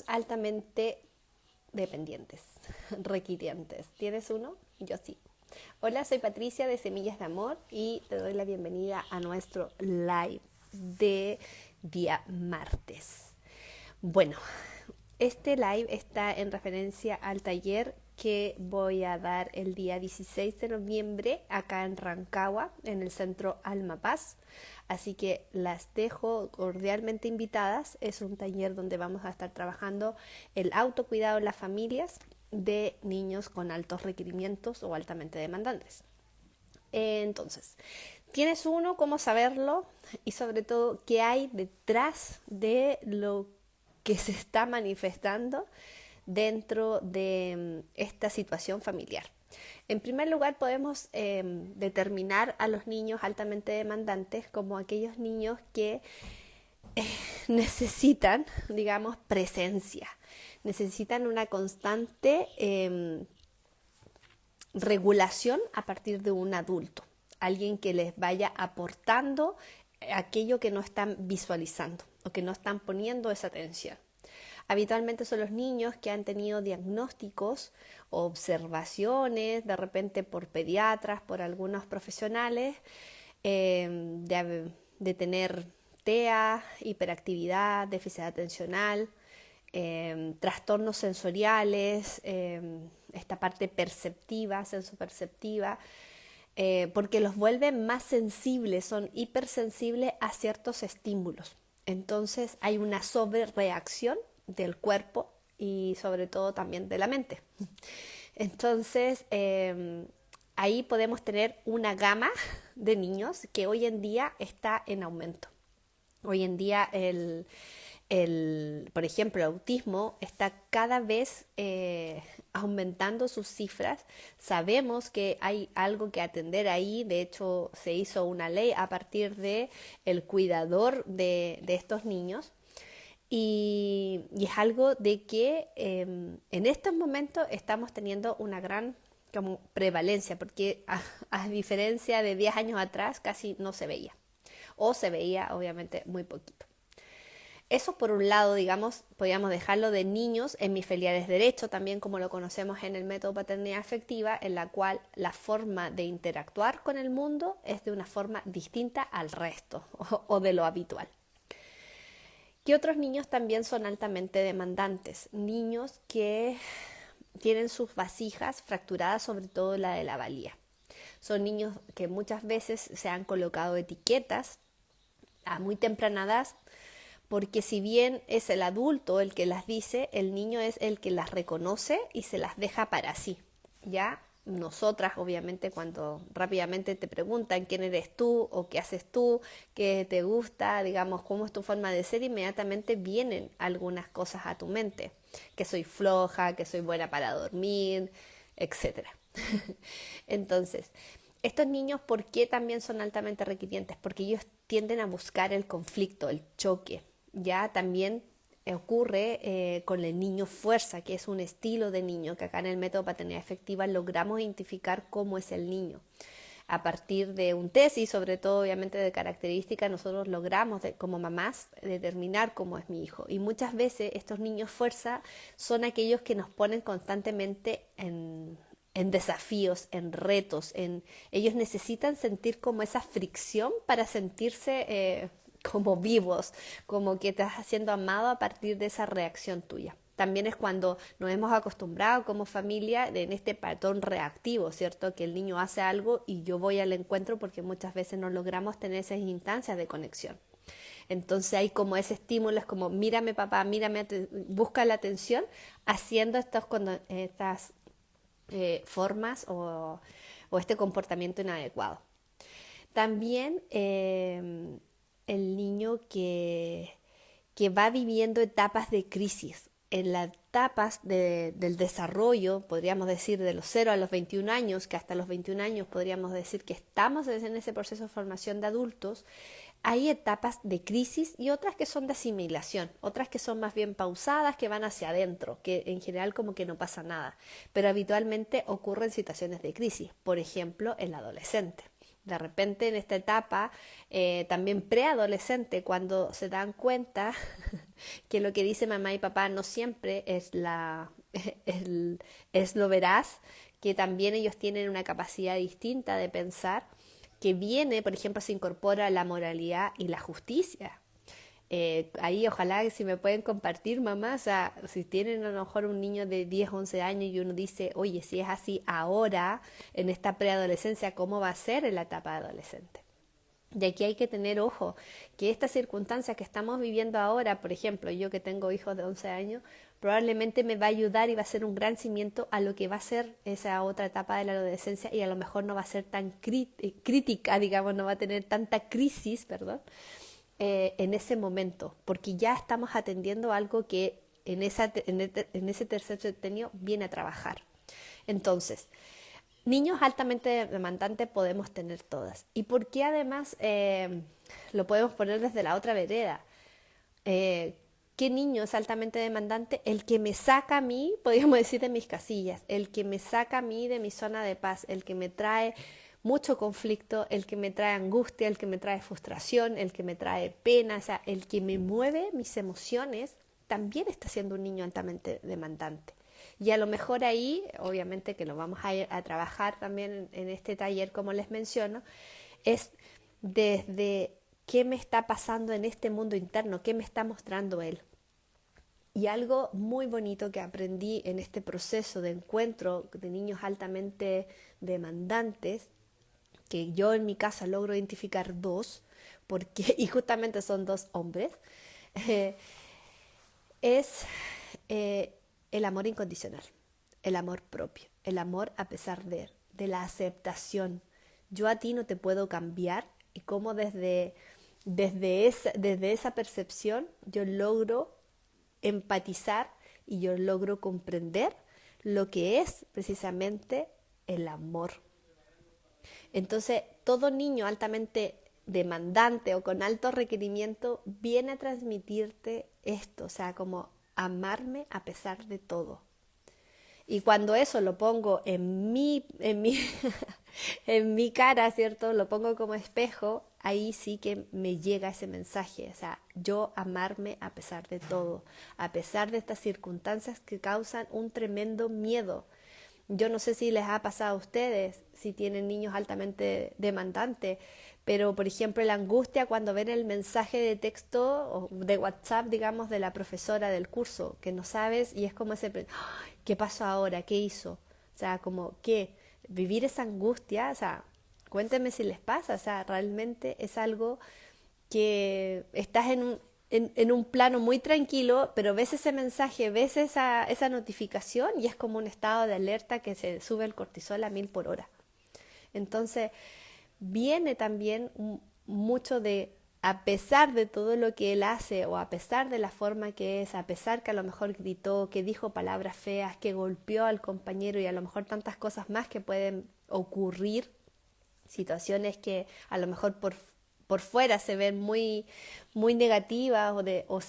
altamente dependientes, requirientes. ¿Tienes uno? Yo sí. Hola, soy Patricia de Semillas de Amor y te doy la bienvenida a nuestro live de día martes. Bueno, este live está en referencia al taller que voy a dar el día 16 de noviembre acá en Rancagua, en el centro Alma Paz. Así que las dejo cordialmente invitadas. Es un taller donde vamos a estar trabajando el autocuidado en las familias de niños con altos requerimientos o altamente demandantes. Entonces, ¿tienes uno? ¿Cómo saberlo? Y sobre todo, ¿qué hay detrás de lo que se está manifestando dentro de esta situación familiar? En primer lugar, podemos determinar a los niños altamente demandantes como aquellos niños que necesitan, digamos, presencia, necesitan una constante regulación a partir de un adulto, alguien que les vaya aportando aquello que no están visualizando o que no están poniendo esa atención. Habitualmente son los niños que han tenido diagnósticos o observaciones, de repente por pediatras, por algunos profesionales, de tener TEA, hiperactividad, déficit atencional, trastornos sensoriales, esta parte perceptiva, sensoperceptiva, porque los vuelven más sensibles, son hipersensibles a ciertos estímulos. Entonces hay una sobrereacción del cuerpo y sobre todo también de la mente. Entonces ahí podemos tener una gama de niños que hoy en día está en aumento. Hoy en día por ejemplo, el autismo está cada vez aumentando sus cifras. Sabemos que hay algo que atender ahí. De hecho, se hizo una ley a partir de el cuidador de estos niños. Y es algo de que en estos momentos estamos teniendo una gran como prevalencia, porque a diferencia de 10 años atrás casi no se veía, o se veía obviamente muy poquito. Eso por un lado, digamos, podríamos dejarlo de niños hemisferiales derecho, también como lo conocemos en el método paternidad afectiva, en la cual la forma de interactuar con el mundo es de una forma distinta al resto o de lo habitual. ¿Qué otros niños también son altamente demandantes? Niños que tienen sus vasijas fracturadas, sobre todo la de la valía. Son niños que muchas veces se han colocado etiquetas a muy temprana edad, porque si bien es el adulto el que las dice, el niño es el que las reconoce y se las deja para sí. Ya nosotras, obviamente, cuando rápidamente te preguntan quién eres tú o qué haces tú, qué te gusta, digamos, cómo es tu forma de ser, inmediatamente vienen algunas cosas a tu mente, que soy floja, que soy buena para dormir, etcétera. Entonces, estos niños, ¿por qué también son altamente requirientes? Porque ellos tienden a buscar el conflicto, el choque. Ya también ocurre con el niño fuerza, que es un estilo de niño que acá en el método paternidad efectiva logramos identificar cómo es el niño. A partir de un test y sobre todo obviamente de características, nosotros logramos como mamás determinar cómo es mi hijo. Y muchas veces estos niños fuerza son aquellos que nos ponen constantemente en desafíos, en retos, ellos necesitan sentir como esa fricción para sentirse como vivos, como que estás siendo amado a partir de esa reacción tuya. También es cuando nos hemos acostumbrado como familia en este patrón reactivo, ¿cierto? Que el niño hace algo y yo voy al encuentro porque muchas veces no logramos tener esas instancias de conexión. Entonces hay como ese estímulo, es como mírame papá, mírame, busca la atención haciendo estas formas o este comportamiento inadecuado. También el niño que va viviendo etapas de crisis. En las etapas del desarrollo, podríamos decir de los 0 a los 21 años, que hasta los 21 años podríamos decir que estamos en ese proceso de formación de adultos, hay etapas de crisis y otras que son de asimilación, otras que son más bien pausadas, que van hacia adentro, que en general como que no pasa nada, pero habitualmente ocurren situaciones de crisis, por ejemplo, en la adolescente. De repente en esta etapa, también preadolescente, cuando se dan cuenta que lo que dice mamá y papá no siempre es, es lo veraz, que también ellos tienen una capacidad distinta de pensar, que viene, por ejemplo, se incorpora la moralidad y la justicia. Ahí ojalá que si me pueden compartir, mamá, o sea, si tienen a lo mejor un niño de 10 11 años y uno dice, oye, si es así ahora, en esta preadolescencia, ¿cómo va a ser en la etapa adolescente? Y aquí hay que tener ojo, que estas circunstancias que estamos viviendo ahora, por ejemplo, yo que tengo hijos de 11 años, probablemente me va a ayudar y va a ser un gran cimiento a lo que va a ser esa otra etapa de la adolescencia y a lo mejor no va a ser tan crítica, digamos, no va a tener tanta crisis, perdón, en ese momento, porque ya estamos atendiendo algo que en ese tercer septenio viene a trabajar. Entonces, niños altamente demandantes podemos tener todas. ¿Y por qué además lo podemos poner desde la otra vereda? Eh, ¿Qué niño es altamente demandante? El que me saca a mí, podríamos decir, de mis casillas, el que me saca a mí de mi zona de paz, el que me trae mucho conflicto, el que me trae angustia, el que me trae frustración, el que me trae pena, o sea, el que me mueve mis emociones, también está siendo un niño altamente demandante. Y a lo mejor ahí, obviamente que lo vamos a ir a trabajar también en este taller, como les menciono, es desde qué me está pasando en este mundo interno, qué me está mostrando él. Y algo muy bonito que aprendí en este proceso de encuentro de niños altamente demandantes, que yo en mi casa logro identificar dos, porque, y justamente son dos hombres, eh, es eh, el amor incondicional, el amor propio, el amor a pesar de la aceptación. Yo a ti no te puedo cambiar y cómo desde esa percepción yo logro empatizar y yo logro comprender lo que es precisamente el amor. Entonces, todo niño altamente demandante o con alto requerimiento viene a transmitirte esto, o sea, como amarme a pesar de todo. Y cuando eso lo pongo en mi cara, ¿cierto? Lo pongo como espejo, ahí sí que me llega ese mensaje. O sea, yo amarme a pesar de todo, a pesar de estas circunstancias que causan un tremendo miedo. Yo no sé si les ha pasado a ustedes, si tienen niños altamente demandantes, pero por ejemplo la angustia cuando ven el mensaje de texto o de WhatsApp, digamos, de la profesora del curso, que no sabes y es como ese, ¿qué pasó ahora? ¿Qué hizo? O sea, como, ¿qué? Vivir esa angustia, o sea, cuéntenme si les pasa, o sea, realmente es algo que estás en un plano muy tranquilo, pero ves ese mensaje, ves esa notificación y es como un estado de alerta que se sube el cortisol a 1000 por hora. Entonces, viene también mucho de, a pesar de todo lo que él hace o a pesar de la forma que es, a pesar que a lo mejor gritó, que dijo palabras feas, que golpeó al compañero y a lo mejor tantas cosas más que pueden ocurrir, situaciones que a lo mejor por fuera se ven muy negativas o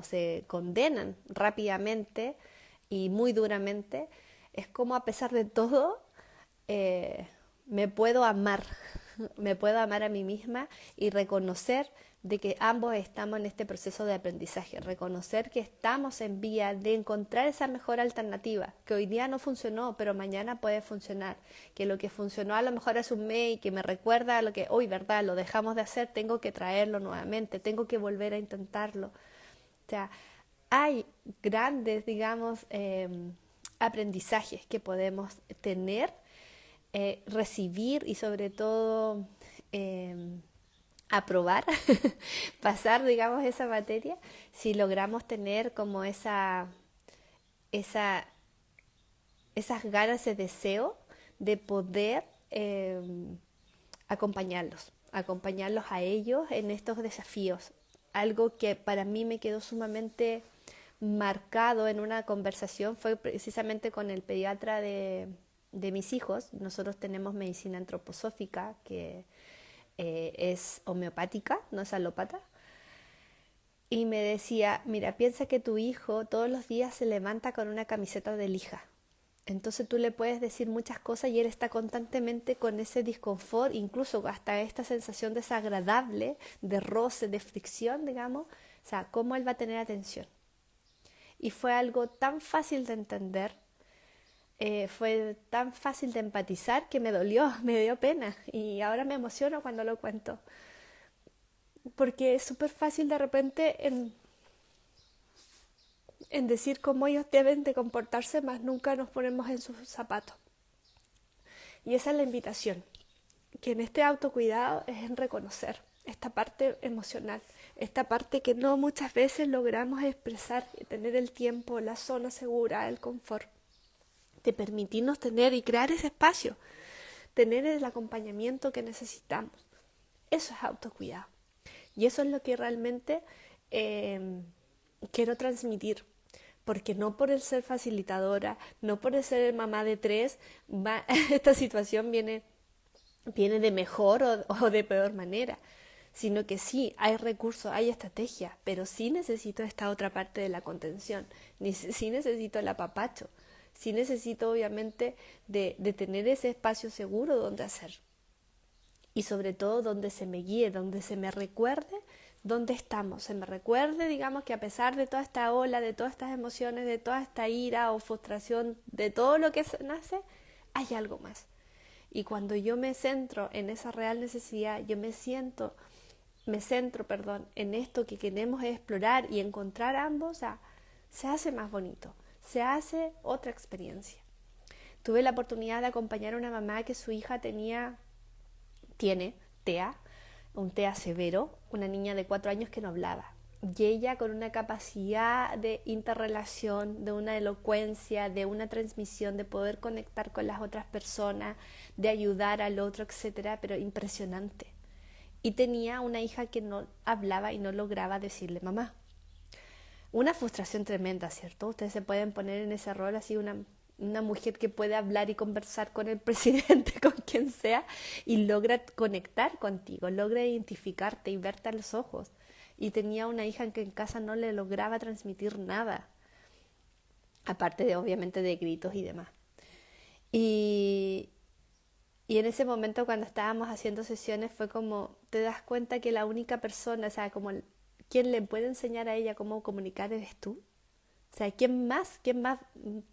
se condenan rápidamente y muy duramente, es como a pesar de todo eh, me puedo amar, me puedo amar a mí misma y reconocer de que ambos estamos en este proceso de aprendizaje, reconocer que estamos en vía de encontrar esa mejor alternativa, que hoy día no funcionó, pero mañana puede funcionar, que lo que funcionó a lo mejor hace un mes y que me recuerda a lo que hoy, ¿verdad? Lo dejamos de hacer, tengo que traerlo nuevamente, tengo que volver a intentarlo. O sea, hay grandes, digamos, aprendizajes que podemos tener, recibir y sobre todo aprobar, pasar, digamos, esa materia, si logramos tener como esa, esas ganas, ese deseo de poder acompañarlos a ellos en estos desafíos. Algo que para mí me quedó sumamente marcado en una conversación fue precisamente con el pediatra de mis hijos. Nosotros tenemos medicina antroposófica que es homeopática, no es alópata. Y me decía, mira, piensa que tu hijo todos los días se levanta con una camiseta de lija. Entonces tú le puedes decir muchas cosas y él está constantemente con ese disconfort, incluso hasta esta sensación desagradable, de roce, de fricción, digamos, O sea, ¿cómo él va a tener atención? Y fue algo tan fácil de entender, fue tan fácil de empatizar que me dolió, me dio pena y ahora me emociono cuando lo cuento, porque es súper fácil de repente en decir cómo ellos deben de comportarse, más nunca nos ponemos en sus zapatos. Y esa es la invitación, que en este autocuidado es en reconocer esta parte emocional, esta parte que no muchas veces logramos expresar, tener el tiempo, la zona segura, el confort, de permitirnos tener y crear ese espacio, tener el acompañamiento que necesitamos. Eso es autocuidado. Y eso es lo que realmente quiero transmitir. Porque no por el ser facilitadora, no por el ser mamá de tres, esta situación viene de mejor o de peor manera, sino que sí, hay recursos, hay estrategias, pero sí necesito esta otra parte de la contención, sí necesito el apapacho, sí necesito obviamente de tener ese espacio seguro donde hacer y sobre todo donde se me guíe, donde se me recuerde dónde estamos, se me recuerde, digamos, que a pesar de toda esta ola, de todas estas emociones, de toda esta ira o frustración, de todo lo que nace, hay algo más. Y cuando yo me centro en esa real necesidad, yo me centro, en esto que queremos explorar y encontrar ambos, o sea, se hace más bonito, se hace otra experiencia. Tuve la oportunidad de acompañar a una mamá que su hija tiene TEA, un TEA severo, una niña de 4 años que no hablaba. Y ella con una capacidad de interrelación, de una elocuencia, de una transmisión, de poder conectar con las otras personas, de ayudar al otro, etcétera, pero impresionante. Y tenía una hija que no hablaba y no lograba decirle mamá. Una frustración tremenda, ¿cierto? Ustedes se pueden poner en ese rol así, una mujer que puede hablar y conversar con el presidente, con quien sea, y logra conectar contigo, logra identificarte y verte a los ojos. Y tenía una hija que en casa no le lograba transmitir nada, aparte de obviamente de gritos y demás. Y, y en ese momento cuando estábamos haciendo sesiones fue como, te das cuenta que la única persona, o sea, como quien le puede enseñar a ella cómo comunicar eres tú. O sea, quién más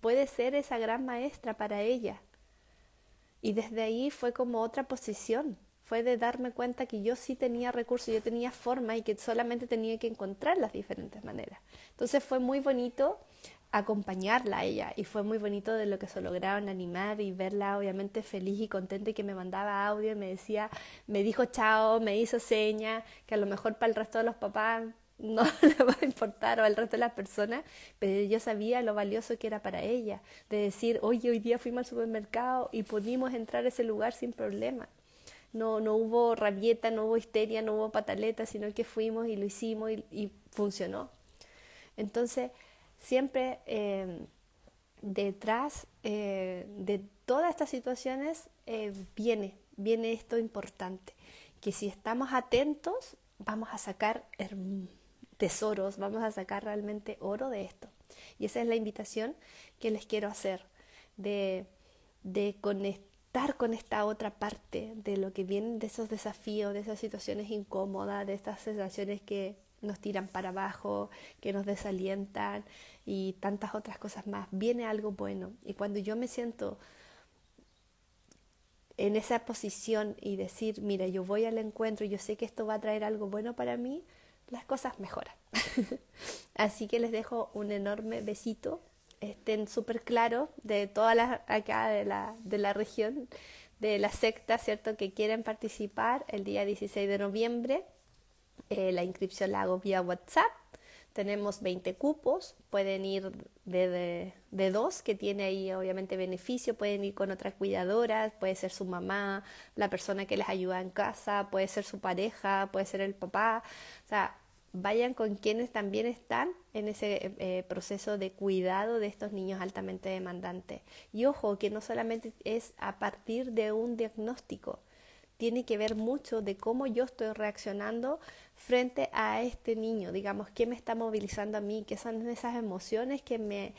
puede ser esa gran maestra para ella? Y desde ahí fue como otra posición, fue de darme cuenta que yo sí tenía recursos, yo tenía forma y que solamente tenía que encontrar las diferentes maneras. Entonces fue muy bonito acompañarla a ella y fue muy bonito de lo que se lograron animar y verla obviamente feliz y contenta y que me mandaba audio y me decía, me dijo chao, me hizo seña, que a lo mejor para el resto de los papás no le va a importar o al resto de las personas, pero yo sabía lo valioso que era para ella, de decir, oye, hoy día fuimos al supermercado y pudimos entrar a ese lugar sin problema. No, no hubo rabieta, no hubo histeria, no hubo pataleta, sino que fuimos y lo hicimos y funcionó. Entonces, siempre detrás de todas estas situaciones viene esto importante, que si estamos atentos vamos a sacar tesoros, vamos a sacar realmente oro de esto. Y esa es la invitación que les quiero hacer, de conectar con esta otra parte de lo que vienen de esos desafíos, de esas situaciones incómodas, de estas sensaciones que nos tiran para abajo, que nos desalientan y tantas otras cosas más. Viene algo bueno. Y cuando yo me siento en esa posición y decir, mira, yo voy al encuentro y yo sé que esto va a traer algo bueno para mí, las cosas mejoran. Así que les dejo un enorme besito. Estén súper claros de todas las acá de la región, de la secta, ¿cierto? Que quieren participar el día 16 de noviembre. La inscripción la hago vía WhatsApp. Tenemos 20 cupos, pueden ir de dos, que tiene ahí obviamente beneficio, pueden ir con otra cuidadora, puede ser su mamá, la persona que les ayuda en casa, puede ser su pareja, puede ser el papá, o sea, vayan con quienes también están en ese proceso de cuidado de estos niños altamente demandantes. Y ojo, que no solamente es a partir de un diagnóstico, tiene que ver mucho de cómo yo estoy reaccionando frente a este niño, digamos, qué me está movilizando a mí, qué son esas emociones que me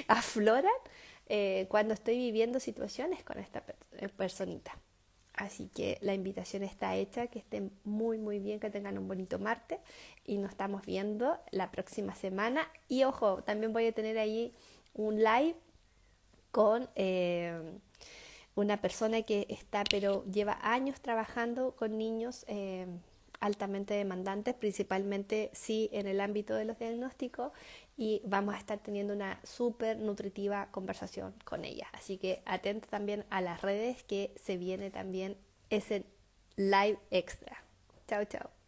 afloran cuando estoy viviendo situaciones con esta personita. Así que la invitación está hecha, que estén muy muy bien, que tengan un bonito martes y nos estamos viendo la próxima semana. Y ojo, también voy a tener ahí un live con una persona que está, pero lleva años trabajando con niños altamente demandantes, principalmente sí en el ámbito de los diagnósticos, y vamos a estar teniendo una súper nutritiva conversación con ella. Así que atenta también a las redes, que se viene también ese live extra. Chao, chao.